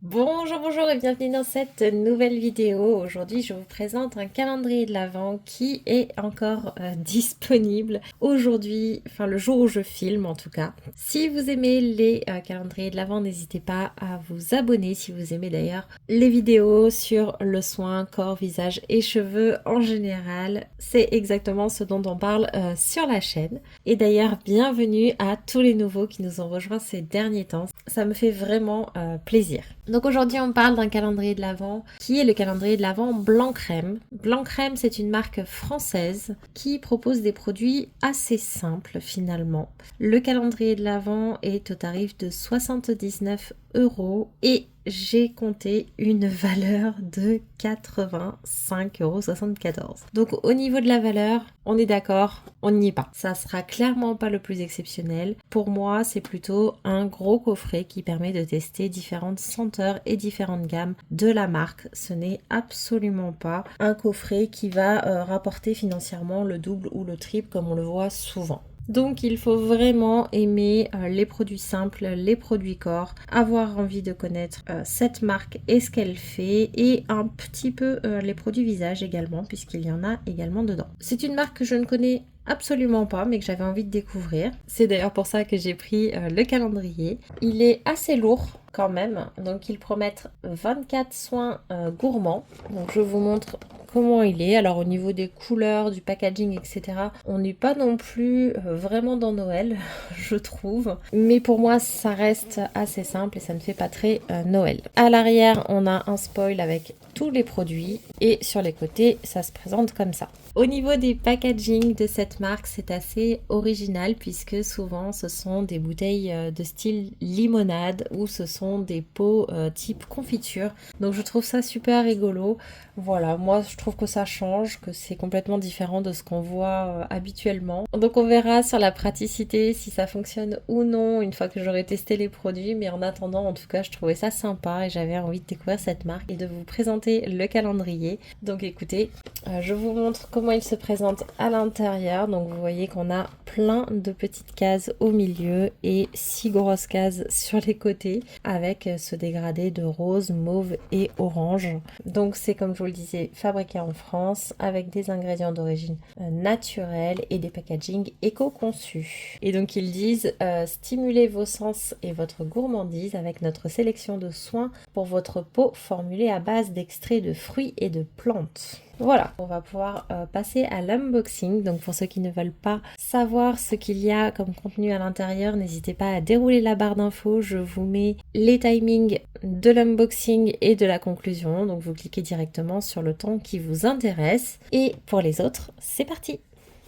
Bonjour et bienvenue dans cette nouvelle vidéo. Aujourd'hui, je vous présente un calendrier de l'Avent qui est encore disponible aujourd'hui, enfin le jour où je filme en tout cas. Si vous aimez les calendriers de l'Avent, n'hésitez pas à vous abonner. Si vous aimez d'ailleurs les vidéos sur le soin, corps, visage et cheveux en général, c'est exactement ce dont on parle sur la chaîne. Et d'ailleurs, bienvenue à tous les nouveaux qui nous ont rejoints ces derniers temps. Ça me fait vraiment plaisir. Donc aujourd'hui on parle d'un calendrier de l'Avent qui est le calendrier de l'Avent Blanc Crème. Blanc Crème, c'est une marque française qui propose des produits assez simples finalement. Le calendrier de l'Avent est au tarif de 79 € et j'ai compté une valeur de 85,74 €. Donc au niveau de la valeur, on est d'accord, on n'y est pas. Ça sera clairement pas le plus exceptionnel. Pour moi, c'est plutôt un gros coffret qui permet de tester différentes senteurs et différentes gammes de la marque. Ce n'est absolument pas un coffret qui va rapporter financièrement le double ou le triple comme on le voit souvent. Donc il faut vraiment aimer les produits simples, les produits corps, avoir envie de connaître cette marque et ce qu'elle fait et un petit peu les produits visage également puisqu'il y en a également dedans. C'est une marque que je ne connais absolument pas mais que j'avais envie de découvrir. C'est d'ailleurs pour ça que j'ai pris le calendrier. Il est assez lourd quand même, donc ils promettent 24 soins gourmands. Donc je vous montre comment il est. Alors au niveau des couleurs, du packaging, etc., on n'est pas non plus vraiment dans Noël, je trouve. Mais pour moi, ça reste assez simple et ça ne fait pas très Noël. À l'arrière, on a un spoil avec tous les produits et sur les côtés, ça se présente comme ça. Au niveau des packaging de cette marque, c'est assez original puisque souvent ce sont des bouteilles de style limonade ou ce sont des pots type confiture. Donc je trouve ça super rigolo. Voilà, moi je trouve que ça change, que c'est complètement différent de ce qu'on voit habituellement. Donc on verra sur la praticité si ça fonctionne ou non une fois que j'aurai testé les produits. Mais en attendant, en tout cas, je trouvais ça sympa et j'avais envie de découvrir cette marque et de vous présenter le calendrier. Donc écoutez, je vous montre comment il se présente à l'intérieur. Donc vous voyez qu'on a plein de petites cases au milieu et 6 grosses cases sur les côtés avec ce dégradé de rose, mauve et orange. Donc c'est comme je vous le disais, fabriqué en France avec des ingrédients d'origine naturelle et des packaging éco-conçus. Et donc ils disent stimulez vos sens et votre gourmandise avec notre sélection de soins pour votre peau formulée à base d'extraits de fruits et de plantes. Voilà, on va pouvoir passer à l'unboxing. Donc pour ceux qui ne veulent pas savoir ce qu'il y a comme contenu à l'intérieur, n'hésitez pas à dérouler la barre d'infos. Je vous mets les timings de l'unboxing et de la conclusion. Donc vous cliquez directement sur le temps qui vous intéresse. Et pour les autres, c'est parti!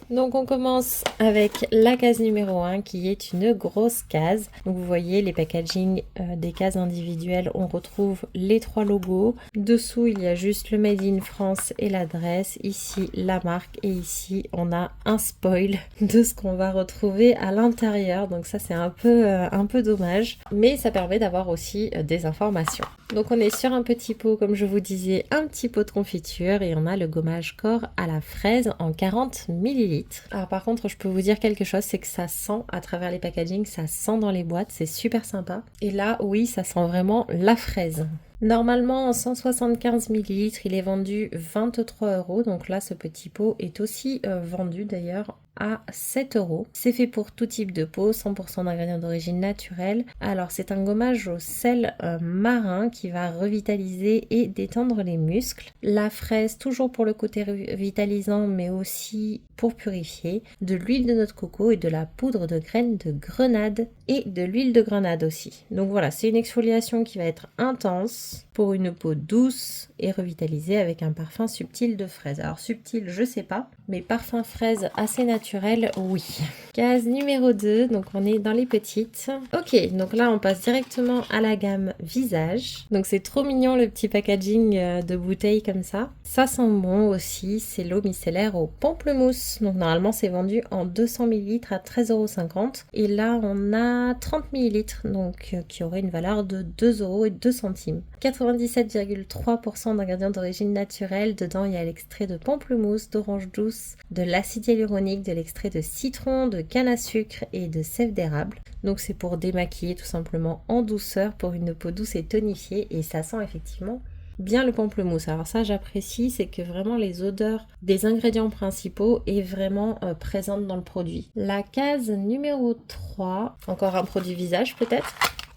Donc on commence avec la case numéro 1 qui est une grosse case. Donc vous voyez les packaging des cases individuelles, on retrouve les 3 logos. Dessous il y a juste le Made in France et l'adresse. Ici la marque et ici on a un spoil de ce qu'on va retrouver à l'intérieur. Donc ça c'est un peu dommage. Mais ça permet d'avoir aussi des informations. Donc on est sur un petit pot, comme je vous disais, un petit pot de confiture et on a le gommage corps à la fraise en 40 ml. Alors par contre, je peux vous dire quelque chose, c'est que ça sent à travers les packaging, ça sent dans les boîtes, c'est super sympa. Et là, oui, ça sent vraiment la fraise. Normalement, en 175 ml, il est vendu 23 €. Donc là, ce petit pot est aussi vendu d'ailleurs à 7 €. C'est fait pour tout type de peau, 100% d'ingrédients d'origine naturelle. Alors c'est un gommage au sel marin qui va revitaliser et détendre les muscles. La fraise, toujours pour le côté revitalisant, mais aussi pour purifier. De l'huile de noix de coco et de la poudre de graines de grenade et de l'huile de grenade aussi. Donc voilà, c'est une exfoliation qui va être intense pour une peau douce et revitalisée avec un parfum subtil de fraise. Alors subtil, je sais pas, mais parfum fraise assez naturel, oui. Case numéro 2, donc on est dans les petites. Ok, donc là on passe directement à la gamme visage. Donc c'est trop mignon le petit packaging de bouteille comme ça. Ça sent bon aussi, c'est l'eau micellaire au pamplemousse. Donc normalement c'est vendu en 200 ml à 13,50 €. Et là on a 30 ml, donc qui aurait une valeur de 2,02 €. 97,3% d'ingrédients d'origine naturelle. Dedans, il y a l'extrait de pamplemousse, d'orange douce, de l'acide hyaluronique, de l'extrait de citron, de canne à sucre et de sève d'érable. Donc c'est pour démaquiller tout simplement en douceur pour une peau douce et tonifiée et ça sent effectivement bien le pamplemousse. Alors ça j'apprécie, c'est que vraiment les odeurs des ingrédients principaux est vraiment présente dans le produit. La case numéro 3, encore un produit visage peut-être?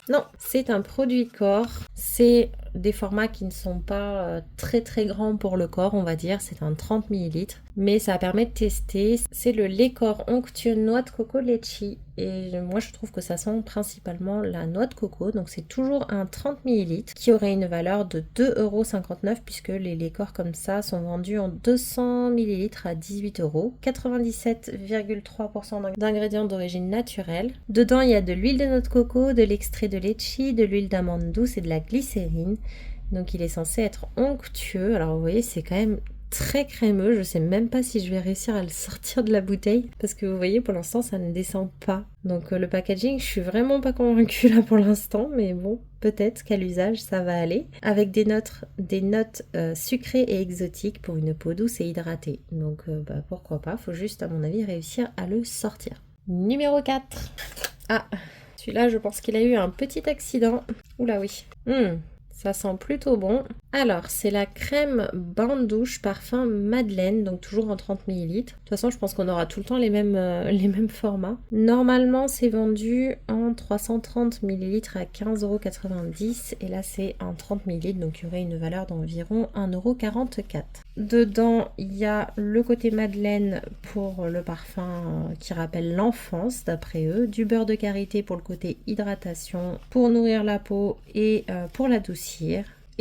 Non, c'est un produit corps. C'est des formats qui ne sont pas très très grands pour le corps, on va dire. C'est un 30 ml. Mais ça permet de tester. C'est le lait corps onctueux noix de coco litchi. Et moi, je trouve que ça sent principalement la noix de coco. Donc, c'est toujours un 30 ml qui aurait une valeur de 2,59 € puisque les laits corps comme ça sont vendus en 200 ml à 18 €. 97,3% d'ingrédients d'origine naturelle. Dedans, il y a de l'huile de noix de coco, de l'extrait de litchi, de l'huile d'amande douce et de la glycérine. Donc, il est censé être onctueux. Alors, vous voyez, c'est quand même très crémeux, je sais même pas si je vais réussir à le sortir de la bouteille parce que vous voyez pour l'instant ça ne descend pas. Donc le packaging je suis vraiment pas convaincue là pour l'instant, mais bon peut-être qu'à l'usage ça va aller. Avec des notes sucrées et exotiques pour une peau douce et hydratée. Donc pourquoi pas, faut juste à mon avis réussir à le sortir. Numéro 4. Ah, celui-là je pense qu'il a eu un petit accident. Oula oui. Ça sent plutôt bon. Alors, c'est la crème bain de douche parfum Madeleine, donc toujours en 30 ml. De toute façon, je pense qu'on aura tout le temps les mêmes formats. Normalement, c'est vendu en 330 ml à 15,90 € et là, c'est en 30 ml, donc il y aurait une valeur d'environ 1,44 €. Dedans, il y a le côté Madeleine pour le parfum qui rappelle l'enfance, d'après eux, du beurre de karité pour le côté hydratation, pour nourrir la peau et pour l'adoucir.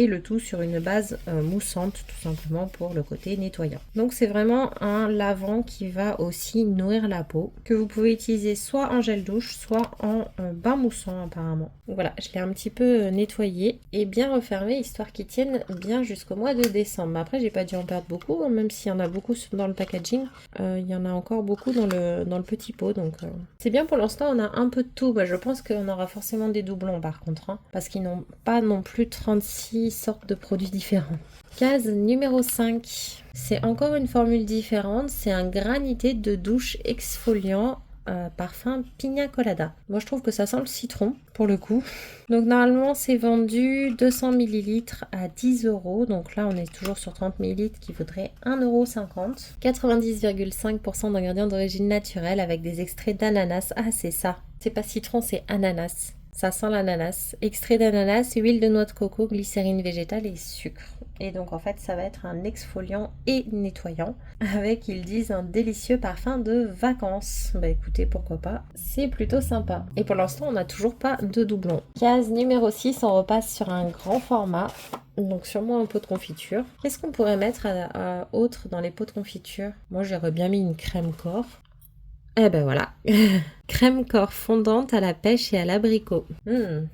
Et le tout sur une base moussante tout simplement pour le côté nettoyant. Donc c'est vraiment un lavant qui va aussi nourrir la peau, que vous pouvez utiliser soit en gel douche, soit en bain moussant apparemment. Donc voilà, je l'ai un petit peu nettoyé et bien refermé histoire qu'il tienne bien jusqu'au mois de décembre. Mais après j'ai pas dû en perdre beaucoup, hein, même s'il y en a beaucoup dans le packaging, il y en a encore beaucoup dans le petit pot. Donc c'est bien, pour l'instant on a un peu de tout. Je pense qu'on aura forcément des doublons par contre, hein, parce qu'ils n'ont pas non plus 36 sortes de produits différents. Case numéro 5. C'est encore une formule différente. C'est un granité de douche exfoliant parfum Pina Colada. Moi je trouve que ça sent le citron pour le coup. Donc normalement c'est vendu 200 ml à 10 €. Donc là on est toujours sur 30 ml qui vaudrait 1,50 €. 90,5% d'ingrédients d'origine naturelle avec des extraits d'ananas. Ah c'est ça. C'est pas citron, c'est ananas. Ça sent l'ananas. Extrait d'ananas, huile de noix de coco, glycérine végétale et sucre. Et donc en fait ça va être un exfoliant et nettoyant avec, ils disent, un délicieux parfum de vacances. Écoutez, pourquoi pas, c'est plutôt sympa. Et pour l'instant on n'a toujours pas de doublon. Case numéro 6, on repasse sur un grand format. Donc sûrement un pot de confiture. Qu'est-ce qu'on pourrait mettre à autre dans les pots de confiture? Moi j'aurais bien mis une crème corps. Eh ben voilà, crème corps fondante à la pêche et à l'abricot. Je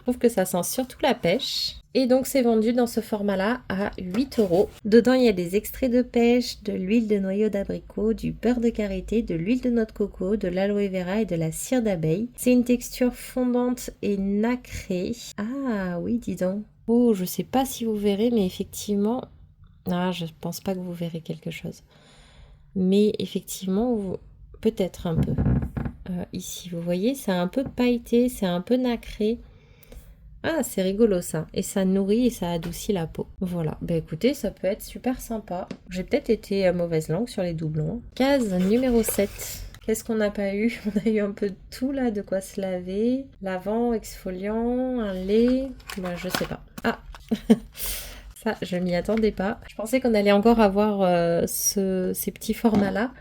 trouve que ça sent surtout la pêche. Et donc c'est vendu dans ce format-là à 8 €. Dedans il y a des extraits de pêche, de l'huile de noyau d'abricot, du beurre de karité, de l'huile de noix de coco, de l'aloe vera et de la cire d'abeille. C'est une texture fondante et nacrée. Ah oui, dis donc. Oh, je sais pas si vous verrez, mais effectivement... Ah, je pense pas que vous verrez quelque chose. Mais effectivement... Peut-être un peu. Ici, vous voyez, c'est un peu pailleté, c'est un peu nacré. Ah, c'est rigolo ça. Et ça nourrit et ça adoucit la peau. Voilà. Écoutez, ça peut être super sympa. J'ai peut-être été mauvaise langue sur les doublons. Case numéro 7. Qu'est-ce qu'on n'a pas eu? On a eu un peu de tout là, de quoi se laver. Lavant, exfoliant, un lait. Je sais pas. Ah ça, je m'y attendais pas. Je pensais qu'on allait encore avoir ces petits formats-là.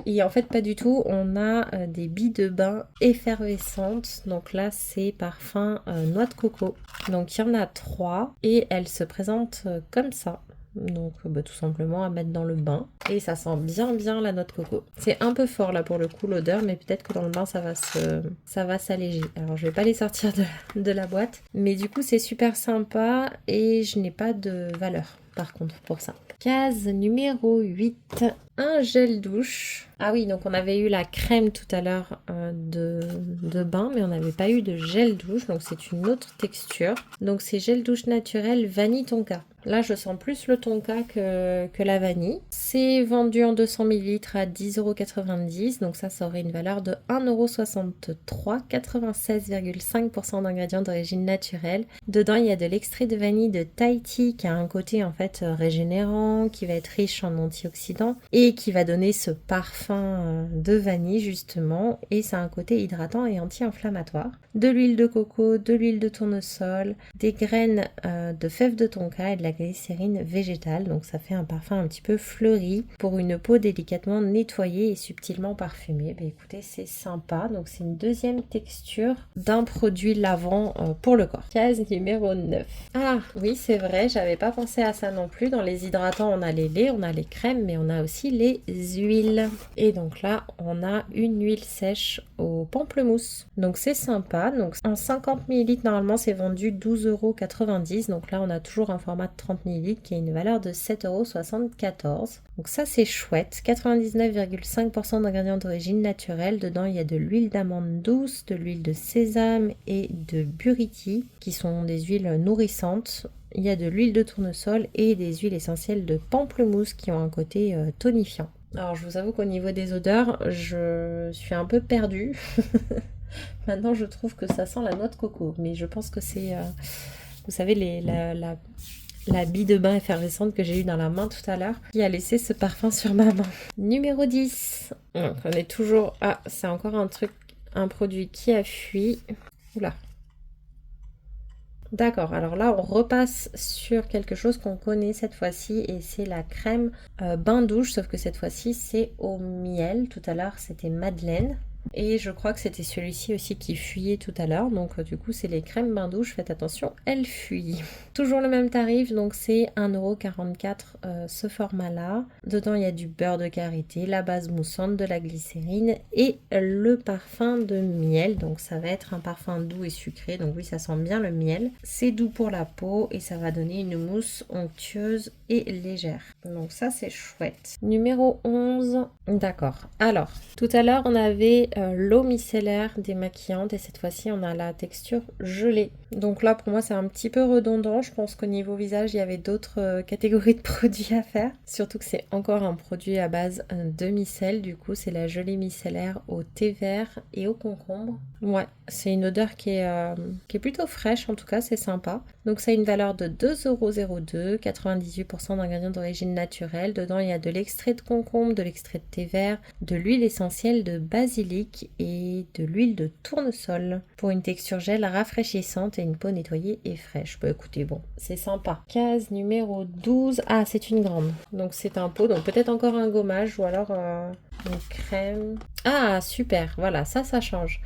Et en fait pas du tout, on a des billes de bain effervescentes. Donc là c'est parfum noix de coco. Donc il y en a 3 et elles se présentent comme ça. Donc tout simplement à mettre dans le bain. Et ça sent bien la noix de coco. C'est un peu fort là pour le coup l'odeur, mais peut-être que dans le bain ça va s'alléger. Alors je vais pas les sortir de la boîte. Mais du coup c'est super sympa et je n'ai pas de valeur par contre pour ça. Case numéro 8. Un gel douche. Ah oui, donc on avait eu la crème tout à l'heure de bain, mais on n'avait pas eu de gel douche, donc c'est une autre texture. Donc c'est gel douche naturel vanille tonka. Là je sens plus le tonka que la vanille. C'est vendu en 200 ml à 10,90 €, donc ça aurait une valeur de 1,63 €, 96,5% d'ingrédients d'origine naturelle. Dedans, il y a de l'extrait de vanille de Tahiti qui a un côté en fait régénérant, qui va être riche en antioxydants et qui va donner ce parfum de vanille justement, et ça a un côté hydratant et anti-inflammatoire. De l'huile de coco, de l'huile de tournesol, des graines de fèves de tonka et de la glycérine végétale, donc ça fait un parfum un petit peu fleuri pour une peau délicatement nettoyée et subtilement parfumée. Bah, écoutez, c'est sympa, donc c'est une deuxième texture d'un produit lavant pour le corps. Case numéro 9. Ah oui, c'est vrai, j'avais pas pensé à ça non plus. Dans les hydratants, on a les laits, on a les crèmes, mais on a aussi les huiles. Et donc là, on a une huile sèche au pamplemousse. Donc c'est sympa. Donc en 50 ml, normalement, c'est vendu 12,90 €. Donc là, on a toujours un format de 30 ml qui a une valeur de 7,74 €. Donc ça, c'est chouette. 99,5% d'ingrédients d'origine naturelle. Dedans, il y a de l'huile d'amande douce, de l'huile de sésame et de buriti, qui sont des huiles nourrissantes. Il y a de l'huile de tournesol et des huiles essentielles de pamplemousse qui ont un côté tonifiant. Alors, je vous avoue qu'au niveau des odeurs, je suis un peu perdue. Maintenant, je trouve que ça sent la noix de coco, mais je pense que c'est, vous savez, la bille de bain effervescente que j'ai eue dans la main tout à l'heure, qui a laissé ce parfum sur ma main. Numéro 10. Donc, on est toujours... Ah, c'est encore un produit qui a fui. Oula. D'accord, alors là on repasse sur quelque chose qu'on connaît cette fois-ci et c'est la crème bain-douche, sauf que cette fois-ci c'est au miel. Tout à l'heure c'était Madeleine. Et je crois que c'était celui-ci aussi qui fuyait tout à l'heure. Donc du coup c'est les crèmes bain-douche, faites attention, elles fuient. Toujours le même tarif, donc c'est 1,44 € ce format-là. Dedans il y a du beurre de karité, la base moussante, de la glycérine et le parfum de miel. Donc ça va être un parfum doux et sucré, donc oui ça sent bien le miel. C'est doux pour la peau et ça va donner une mousse onctueuse et légère. Donc ça c'est chouette. Numéro 11, d'accord. Alors, tout à l'heure on avait l'eau micellaire démaquillante et cette fois-ci on a la texture gelée. Donc là pour moi c'est un petit peu redondant, je pense qu'au niveau visage il y avait d'autres catégories de produits à faire. Surtout que c'est encore un produit à base de micelle, du coup c'est la gelée micellaire au thé vert et au concombre. Ouais, c'est une odeur qui est plutôt fraîche, en tout cas c'est sympa. Donc ça a une valeur de 2,02 €, 98% d'ingrédients d'origine naturelle. Dedans il y a de l'extrait de concombre, de l'extrait de thé vert, de l'huile essentielle de basilic et de l'huile de tournesol pour une texture gel rafraîchissante et une peau nettoyée et fraîche. Bah écoutez, bon, c'est sympa. Case numéro 12, ah c'est une grande, donc c'est un pot, donc peut-être encore un gommage ou alors une crème. Ah super, voilà, ça change.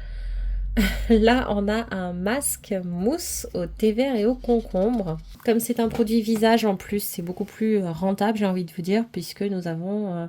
Là, on a un masque mousse au thé vert et au concombre. Comme c'est un produit visage en plus, c'est beaucoup plus rentable, j'ai envie de vous dire, puisque nous avons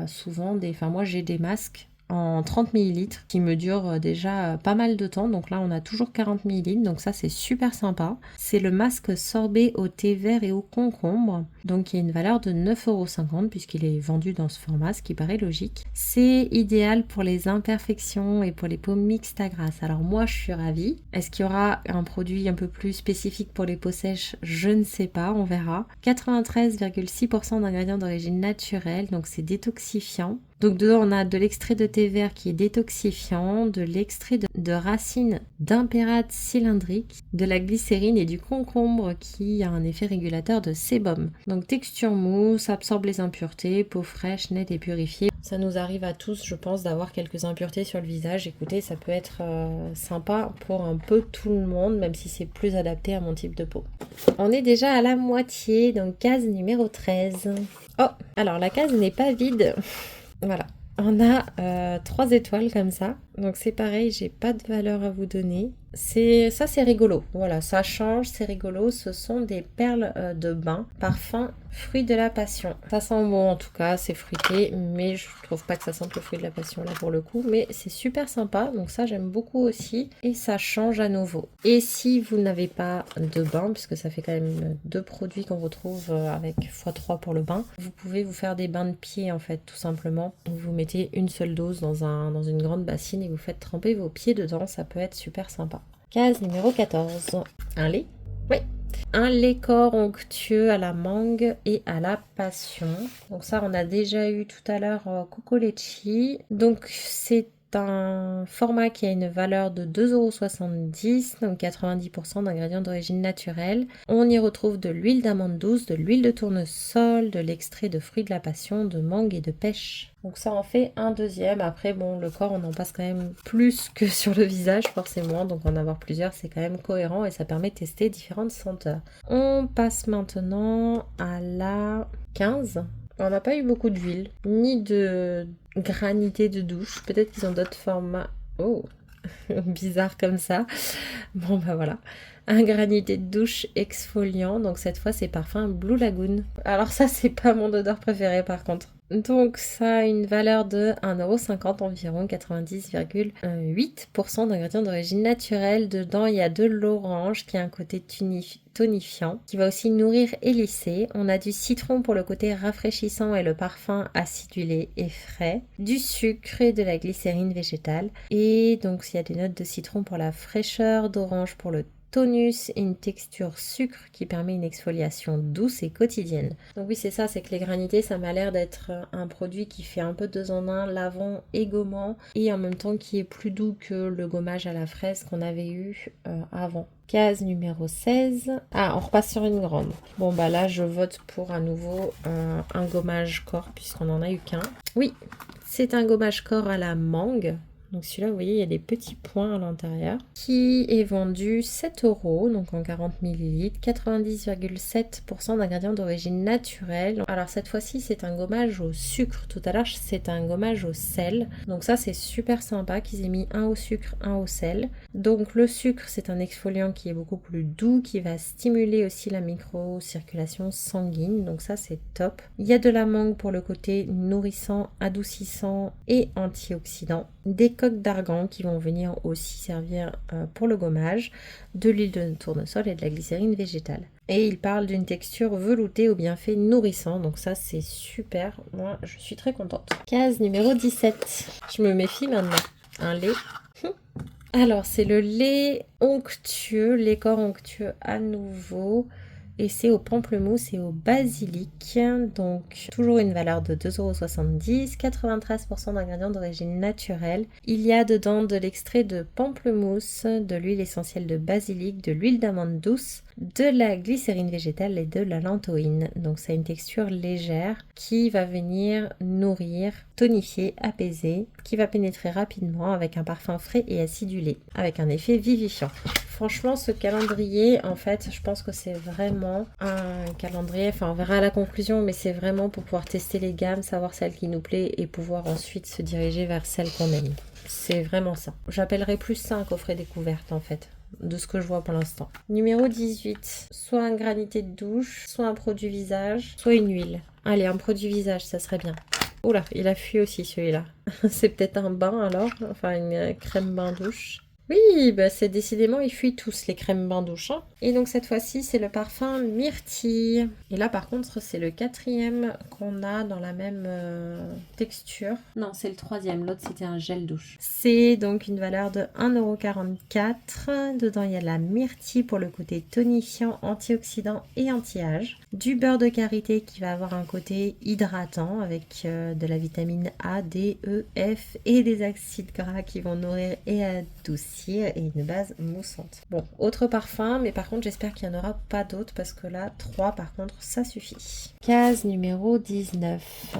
souvent enfin moi j'ai des masques en 30 ml qui me durent déjà pas mal de temps. Donc là on a toujours 40 ml, donc ça c'est super sympa. C'est le masque sorbet au thé vert et au concombre, donc il y a une valeur de 9,50 € puisqu'il est vendu dans ce format, ce qui paraît logique. C'est idéal pour les imperfections et pour les peaux mixtes à grasse. Alors moi je suis ravie. Est-ce qu'il y aura un produit un peu plus spécifique pour les peaux sèches? Je ne sais pas, on verra. 93,6% d'ingrédients d'origine naturelle, donc c'est détoxifiant. Donc dedans on a de l'extrait de thé vert qui est détoxifiant, de l'extrait de racines d'impérate cylindrique, de la glycérine et du concombre qui a un effet régulateur de sébum. Donc texture mousse, absorbe les impuretés, peau fraîche, nette et purifiée. Ça nous arrive à tous, je pense, d'avoir quelques impuretés sur le visage. Écoutez, ça peut être sympa pour un peu tout le monde, même si c'est plus adapté à mon type de peau. On est déjà à la moitié, donc case numéro 13. Oh, alors la case n'est pas vide. Voilà, on a 3 étoiles comme ça, donc c'est pareil, j'ai pas de valeur à vous donner. C'est rigolo, voilà, ça change, c'est rigolo. Ce sont des perles de bain, parfum fruit de la passion. Ça sent bon en tout cas, c'est fruité, mais je trouve pas que ça sente le fruit de la passion là pour le coup, mais c'est super sympa, donc ça j'aime beaucoup aussi, et ça change à nouveau. Et si vous n'avez pas de bain, puisque ça fait quand même 2 produits qu'on retrouve avec x3 pour le bain, vous pouvez vous faire des bains de pieds en fait, tout simplement. Vous mettez une seule dose dans une grande bassine et vous faites tremper vos pieds dedans, ça peut être super sympa. Case numéro 14. Un lait? Oui. Un lait corps onctueux à la mangue et à la passion. Donc ça, on a déjà eu tout à l'heure Coco Lecci. Donc c'est un format qui a une valeur de 2,70 €, donc 90% d'ingrédients d'origine naturelle. On y retrouve de l'huile d'amande douce, de l'huile de tournesol, de l'extrait de fruits de la passion, de mangue et de pêche. Donc ça en fait un deuxième. Après, bon, le corps, on en passe quand même plus que sur le visage, forcément. Donc en avoir plusieurs, c'est quand même cohérent et ça permet de tester différentes senteurs. On passe maintenant à la 15. On n'a pas eu beaucoup d'huile, ni de granité de douche. Peut-être qu'ils ont d'autres formats. Oh, bizarre comme ça. Bon, bah voilà. Un granité de douche exfoliant. Donc cette fois, c'est parfum Blue Lagoon. Alors ça, c'est pas mon odeur préférée par contre. Donc ça a une valeur de 1,50 € environ, 90,8% d'ingrédients d'origine naturelle. Dedans, il y a de l'orange qui a un côté tonifiant, qui va aussi nourrir et lisser. On a du citron pour le côté rafraîchissant et le parfum acidulé et frais. Du sucre et de la glycérine végétale. Et donc il y a des notes de citron pour la fraîcheur, d'orange pour le tonus et une texture sucre qui permet une exfoliation douce et quotidienne. Donc oui, c'est ça, c'est que les granités, ça m'a l'air d'être un produit qui fait un peu 2 en 1, lavant et gommant, et en même temps qui est plus doux que le gommage à la fraise qu'on avait eu avant. Case numéro 16. Ah, on repasse sur une grande. Bon, bah là, je vote pour à nouveau un gommage corps, puisqu'on n'en a eu qu'un. Oui, c'est un gommage corps à la mangue. Donc celui-là, vous voyez, il y a des petits points à l'intérieur, qui est vendu 7 €, donc en 40 ml, 90,7% d'ingrédients d'origine naturelle. Alors cette fois-ci, c'est un gommage au sucre. Tout à l'heure, c'est un gommage au sel. Donc ça, c'est super sympa qu'ils aient mis un au sucre, un au sel. Donc le sucre, c'est un exfoliant qui est beaucoup plus doux, qui va stimuler aussi la microcirculation sanguine. Donc ça, c'est top. Il y a de la mangue pour le côté nourrissant, adoucissant et antioxydant. Des coques d'argan qui vont venir aussi servir pour le gommage, de l'huile de tournesol et de la glycérine végétale. Et il parle d'une texture veloutée au bienfait nourrissant, donc ça c'est super, moi je suis très contente. Case numéro 17, je me méfie maintenant, un lait. Alors c'est le lait onctueux, lait corps onctueux à nouveau. Et c'est au pamplemousse et au basilic, donc toujours une valeur de 2,70 €, 93% d'ingrédients d'origine naturelle. Il y a dedans de l'extrait de pamplemousse, de l'huile essentielle de basilic, de l'huile d'amande douce, de la glycérine végétale et de la lantoïne. Donc ça a une texture légère qui va venir nourrir, tonifier, apaiser, qui va pénétrer rapidement avec un parfum frais et acidulé, avec un effet vivifiant. Franchement, ce calendrier, en fait, je pense que c'est vraiment un calendrier, enfin on verra à la conclusion, mais c'est vraiment pour pouvoir tester les gammes, savoir celle qui nous plaît et pouvoir ensuite se diriger vers celle qu'on aime. C'est vraiment ça. J'appellerais plus ça un coffret découverte en fait, de ce que je vois pour l'instant. Numéro 18, soit un granité de douche, soit un produit visage, soit une huile. Allez, un produit visage, ça serait bien. Oula, il a fui aussi celui-là. C'est peut-être un bain alors, enfin une crème bain douche. Oui, bah c'est décidément, ils fuient tous les crèmes bain douche. Hein. Et donc cette fois-ci, c'est le parfum Myrtille. Et là, par contre, c'est le 4e qu'on a dans la même texture. Non, c'est le 3e. L'autre, c'était un gel douche. C'est donc une valeur de 1,44 €. Dedans, il y a de la myrtille pour le côté tonifiant, antioxydant et anti-âge. Du beurre de karité qui va avoir un côté hydratant avec de la vitamine A, D, E, F et des acides gras qui vont nourrir et adoucir et une base moussante. Bon, autre parfum, mais par contre j'espère qu'il n'y en aura pas d'autres parce que là, 3 par contre, ça suffit. Case numéro 19.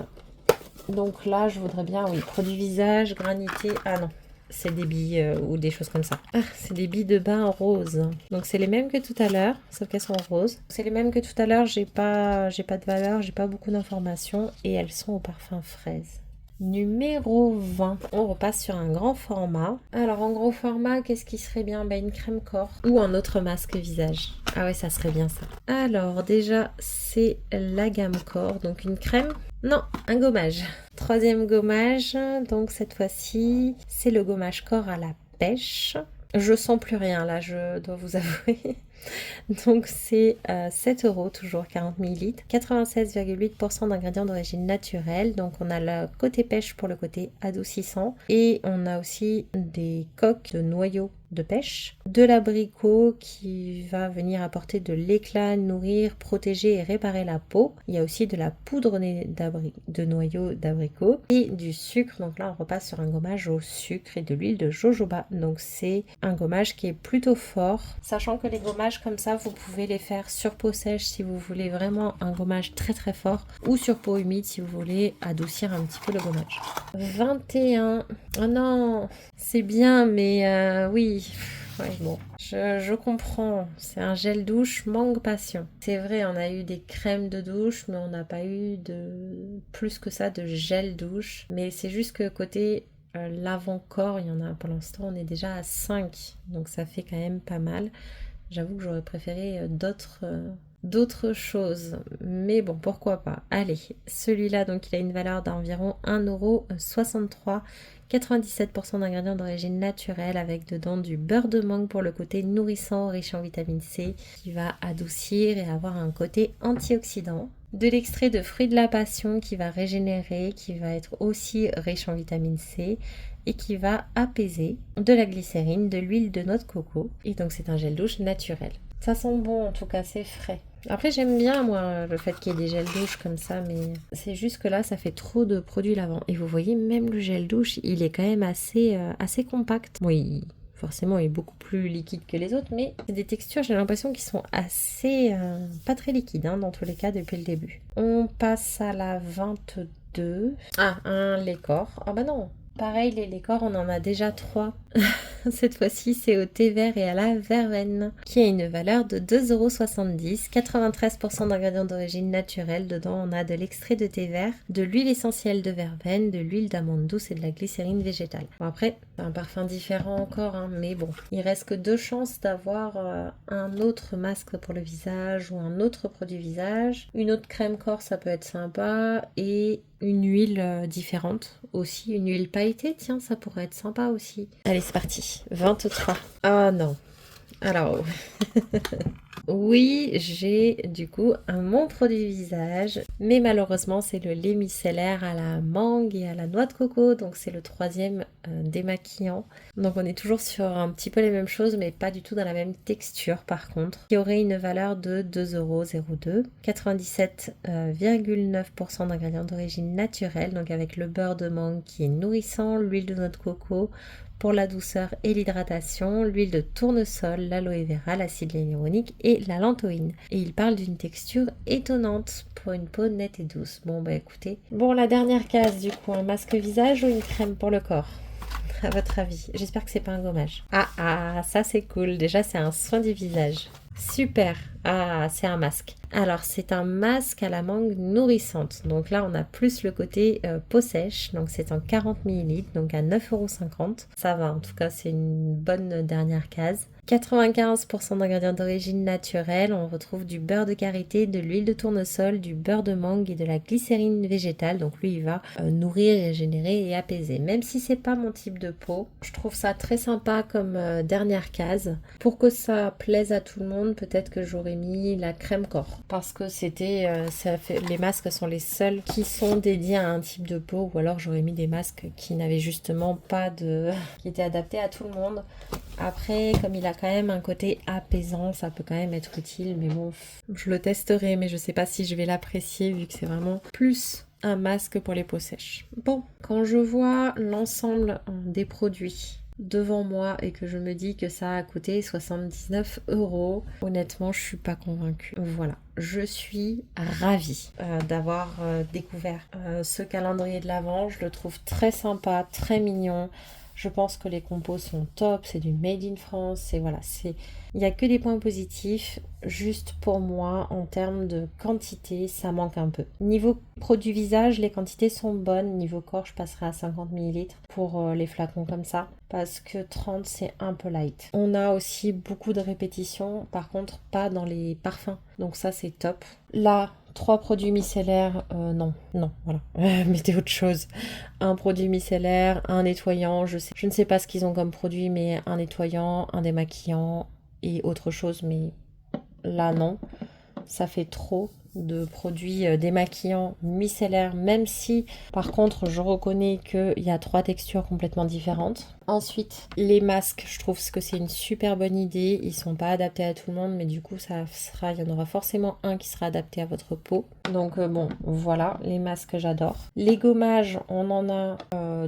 Donc là, je voudrais bien, oui, produit visage, granité, ah non. C'est des billes ou des choses comme ça. Ah, c'est des billes de bain roses. Donc c'est les mêmes que tout à l'heure, sauf qu'elles sont roses. C'est les mêmes que tout à l'heure, j'ai pas de valeur, j'ai pas beaucoup d'informations et elles sont au parfum fraise. Numéro 20, on repasse sur un grand format. Alors en gros format, qu'est-ce qui serait bien? Une crème corps ou un autre masque visage. Ah ouais, ça serait bien ça. Alors déjà, c'est la gamme corps, donc une crème. Non, un gommage. 3e gommage, donc cette fois-ci, c'est le gommage corps à la pêche. Je sens plus rien là, je dois vous avouer. Donc c'est 7 € toujours, 40 ml, 96,8% d'ingrédients d'origine naturelle. Donc on a le côté pêche pour le côté adoucissant et on a aussi des coques de noyaux de pêche, de l'abricot qui va venir apporter de l'éclat, nourrir, protéger et réparer la peau. Il y a aussi de la poudre de noyaux d'abricot et du sucre. Donc là, on repasse sur un gommage au sucre et de l'huile de jojoba. Donc c'est un gommage qui est plutôt fort, sachant que les gommages comme ça, vous pouvez les faire sur peau sèche si vous voulez vraiment un gommage très très fort, ou sur peau humide si vous voulez adoucir un petit peu le gommage. 21. Oh non, c'est bien, mais oui. Ouais, bon, je comprends. C'est un gel douche mangue passion. C'est vrai, on a eu des crèmes de douche, mais on n'a pas eu de plus que ça de gel douche. Mais c'est juste que côté l'avant-corps, il y en a pour l'instant, on est déjà à 5. Donc ça fait quand même pas mal. J'avoue que j'aurais préféré d'autres choses. Mais bon, pourquoi pas. Allez, celui-là, donc il a une valeur d'environ 1,63€. 97% d'ingrédients d'origine naturelle avec dedans du beurre de mangue pour le côté nourrissant, riche en vitamine C, qui va adoucir et avoir un côté antioxydant. De l'extrait de fruits de la passion qui va régénérer, qui va être aussi riche en vitamine C et qui va apaiser. De la glycérine, de l'huile de noix de coco. Et donc c'est un gel douche naturel. Ça sent bon, en tout cas, c'est frais. Après, j'aime bien, moi, le fait qu'il y ait des gels douche comme ça, mais c'est juste que là, ça fait trop de produits lavants. Et vous voyez, même le gel douche, il est quand même assez compact. Bon, forcément, il est beaucoup plus liquide que les autres, mais c'est des textures, j'ai l'impression qu'ils sont assez... pas très liquides, hein, dans tous les cas, depuis le début. On passe à la 22. Ah, un Lécor. Ah bah non, pareil, les Lécor, on en a déjà 3. Cette fois-ci, c'est au thé vert et à la verveine, qui a une valeur de 2,70€, 93% d'ingrédients d'origine naturelle. Dedans, on a de l'extrait de thé vert, de l'huile essentielle de verveine, de l'huile d'amande douce et de la glycérine végétale. Bon, après, c'est un parfum différent encore, hein, mais bon, il reste que 2 chances d'avoir un autre masque pour le visage ou un autre produit visage. Une autre crème corps, ça peut être sympa, et une huile différente aussi, une huile pailletée, tiens, ça pourrait être sympa aussi. Allez, c'est parti. 23. Ah non. Alors, oui, j'ai du coup mon produit visage, mais malheureusement c'est le lait micellaire à la mangue et à la noix de coco, donc c'est le 3e démaquillant. Donc on est toujours sur un petit peu les mêmes choses, mais pas du tout dans la même texture par contre, qui aurait une valeur de 2,02€, 97,9% d'ingrédients d'origine naturelle, donc avec le beurre de mangue qui est nourrissant, l'huile de noix de coco, pour la douceur et l'hydratation, l'huile de tournesol, l'aloe vera, l'acide hyaluronique et la lantoïne. Et il parle d'une texture étonnante pour une peau nette et douce. Bon bah écoutez. Bon, la dernière case du coup, un masque visage ou une crème pour le corps, à votre avis? J'espère que c'est pas un gommage. Ah, ça c'est cool. Déjà c'est un soin du visage. Super. Ah, c'est un masque. Alors, c'est un masque à la mangue nourrissante. Donc là, on a plus le côté peau sèche. Donc, c'est en 40 ml, donc à 9,50€. Ça va, en tout cas, c'est une bonne dernière case. 95% d'ingrédients d'origine naturelle. On retrouve du beurre de karité, de l'huile de tournesol, du beurre de mangue et de la glycérine végétale. Donc lui, il va nourrir, régénérer et apaiser. Même si c'est pas mon type de peau, je trouve ça très sympa comme dernière case. Pour que ça plaise à tout le monde, peut-être que j'aurais mis la crème corps. Parce que les masques sont les seuls qui sont dédiés à un type de peau. Ou alors j'aurais mis des masques qui n'avaient justement pas de... qui étaient adaptés à tout le monde. Après, comme il a quand même un côté apaisant, ça peut quand même être utile, mais bon, je le testerai, mais je sais pas si je vais l'apprécier vu que c'est vraiment plus un masque pour les peaux sèches. Bon, quand je vois l'ensemble des produits devant moi et que je me dis que ça a coûté 79€, honnêtement, je suis pas convaincue. Voilà, je suis ravie d'avoir découvert ce calendrier de l'Avent. Je le trouve très sympa, très mignon. Je pense que les compos sont top, c'est du made in France, il n'y a que des points positifs. Juste pour moi, en termes de quantité, ça manque un peu. Niveau produit visage, les quantités sont bonnes. Niveau corps, je passerai à 50 ml pour les flacons comme ça, parce que 30 c'est un peu light. On a aussi beaucoup de répétitions, par contre pas dans les parfums, donc ça c'est top. Là, 3 produits micellaires, non, voilà, mettez autre chose. Un produit micellaire, un nettoyant, je ne sais pas ce qu'ils ont comme produit, mais un nettoyant, un démaquillant et autre chose, mais là non. ça fait trop de produits démaquillants micellaires, même si par contre je reconnais qu'il y a 3 textures complètement différentes. Ensuite, les masques, je trouve que c'est une super bonne idée. Ils sont pas adaptés à tout le monde, mais du coup il y en aura forcément un qui sera adapté à votre peau. Donc bon, voilà, les masques j'adore. Les gommages, on en a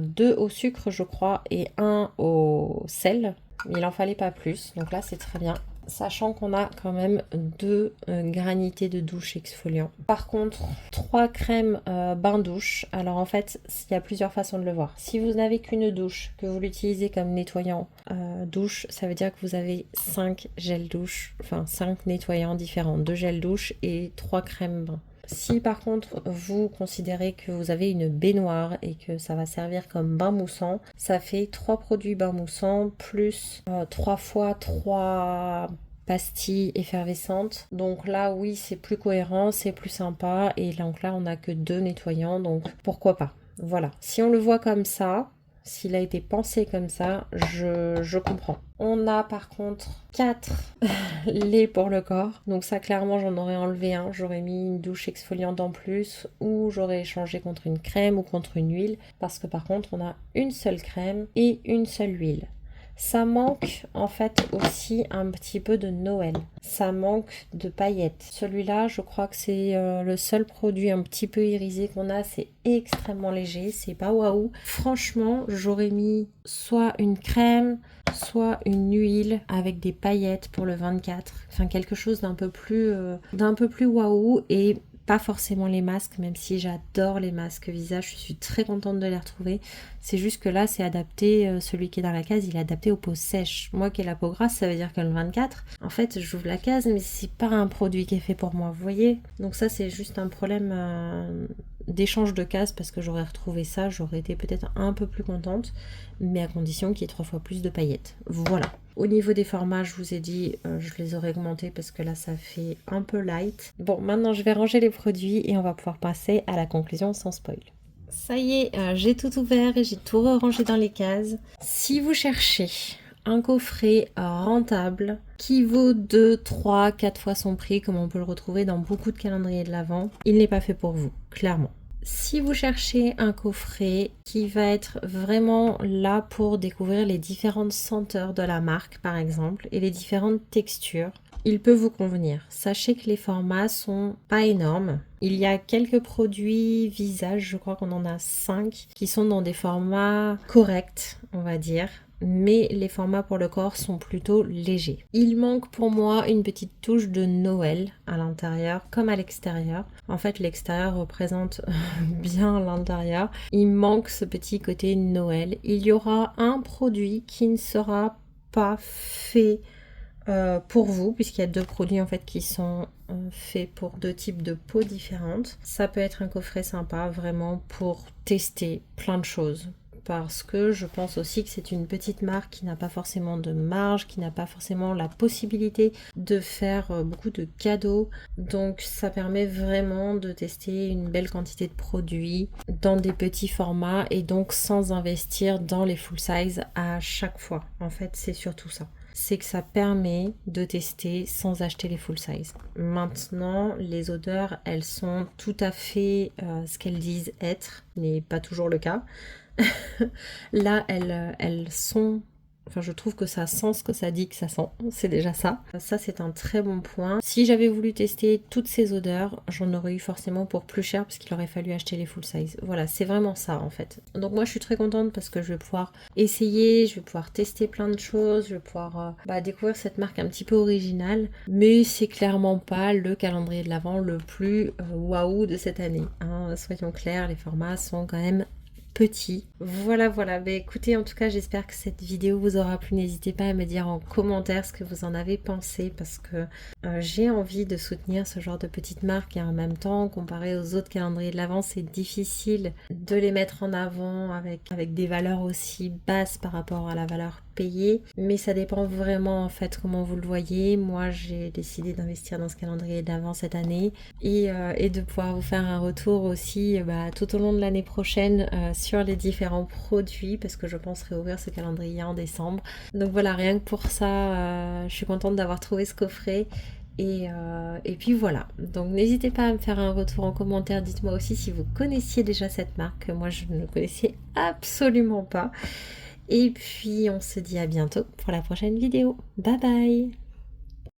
2 au sucre je crois et 1 au sel. Il en fallait pas plus, donc là c'est très bien. Sachant qu'on a quand même 2 granités de douche exfoliants. Par contre, 3 crèmes bain-douche. Alors en fait, il y a plusieurs façons de le voir. Si vous n'avez qu'une douche, que vous l'utilisez comme nettoyant douche, ça veut dire que vous avez 5 gels douche, enfin 5 nettoyants différents, 2 gels douche et 3 crèmes bain. Si par contre vous considérez que vous avez une baignoire et que ça va servir comme bain moussant, ça fait 3 produits bain moussant plus 3 fois 3 pastilles effervescentes. Donc là oui c'est plus cohérent, c'est plus sympa et donc là on n'a que 2 nettoyants donc pourquoi pas. Voilà, si on le voit comme ça, s'il a été pensé comme ça, je comprends. On a par contre 4 laits pour le corps. Donc ça clairement j'en aurais enlevé un. J'aurais mis une douche exfoliante en plus ou j'aurais échangé contre une crème ou contre une huile. Parce que par contre on a une seule crème et une seule huile. Ça manque en fait aussi un petit peu de Noël. Ça manque de paillettes. Celui-là, je crois que c'est le seul produit un petit peu irisé qu'on a. C'est extrêmement léger, c'est pas waouh. Franchement, j'aurais mis soit une crème, soit une huile avec des paillettes pour le 24. Enfin, quelque chose d'un peu plus waouh et pas forcément les masques, même si j'adore les masques visage, je suis très contente de les retrouver. C'est juste que là, c'est adapté, celui qui est dans la case, il est adapté aux peaux sèches. Moi qui ai la peau grasse, ça veut dire que le 24, en fait, j'ouvre la case, mais c'est pas un produit qui est fait pour moi, vous voyez? Donc ça, c'est juste un problème d'échange de cases, parce que j'aurais retrouvé ça, j'aurais été peut-être un peu plus contente, mais à condition qu'il y ait 3 fois plus de paillettes. Voilà. Au niveau des formats, je vous ai dit, je les aurais augmentés parce que là, ça fait un peu light. Bon, maintenant, je vais ranger les produits et on va pouvoir passer à la conclusion sans spoil. Ça y est, j'ai tout ouvert et j'ai tout rangé dans les cases. Si vous cherchez un coffret rentable qui vaut 2, 3, 4 fois son prix, comme on peut le retrouver dans beaucoup de calendriers de l'Avent, il n'est pas fait pour vous, clairement. Si vous cherchez un coffret qui va être vraiment là pour découvrir les différentes senteurs de la marque par exemple et les différentes textures, il peut vous convenir. Sachez que les formats sont pas énormes. Il y a quelques produits visage, je crois qu'on en a 5 qui sont dans des formats corrects, on va dire. Mais les formats pour le corps sont plutôt légers. Il manque pour moi une petite touche de Noël à l'intérieur comme à l'extérieur. En fait, l'extérieur représente bien l'intérieur. Il manque ce petit côté Noël. Il y aura un produit qui ne sera pas fait pour vous, puisqu'il y a 2 produits en fait qui sont faits pour 2 types de peaux différentes. Ça peut être un coffret sympa vraiment pour tester plein de choses. Parce que je pense aussi que c'est une petite marque qui n'a pas forcément de marge, qui n'a pas forcément la possibilité de faire beaucoup de cadeaux. Donc ça permet vraiment de tester une belle quantité de produits dans des petits formats et donc sans investir dans les full size à chaque fois. En fait, c'est surtout ça. C'est que ça permet de tester sans acheter les full size. Maintenant, les odeurs, elles sont tout à fait ce qu'elles disent être, mais pas toujours le cas. Là, elles sont... Enfin, je trouve que ça sent ce que ça dit que ça sent. C'est déjà ça. Ça, c'est un très bon point. Si j'avais voulu tester toutes ces odeurs, j'en aurais eu forcément pour plus cher parce qu'il aurait fallu acheter les full size. Voilà, c'est vraiment ça en fait. Donc moi, je suis très contente parce que je vais pouvoir essayer, je vais pouvoir tester plein de choses, je vais pouvoir découvrir cette marque un petit peu originale. Mais c'est clairement pas le calendrier de l'Avent le plus waouh de cette année. Hein. Soyons clairs, les formats sont quand même petit. Voilà. Bah, écoutez, en tout cas, j'espère que cette vidéo vous aura plu. N'hésitez pas à me dire en commentaire ce que vous en avez pensé parce que j'ai envie de soutenir ce genre de petites marques et en même temps, comparé aux autres calendriers de l'Avent, c'est difficile de les mettre en avant avec des valeurs aussi basses par rapport à la valeur payée. Mais ça dépend vraiment en fait comment vous le voyez. Moi, j'ai décidé d'investir dans ce calendrier d'Avent cette année et de pouvoir vous faire un retour aussi tout au long de l'année prochaine sur les différents produits parce que je pense réouvrir ce calendrier en décembre. Donc voilà, rien que pour ça, je suis contente d'avoir trouvé ce coffret Et puis voilà, donc n'hésitez pas à me faire un retour en commentaire, dites-moi aussi si vous connaissiez déjà cette marque, moi je ne connaissais absolument pas. Et puis on se dit à bientôt pour la prochaine vidéo. Bye bye!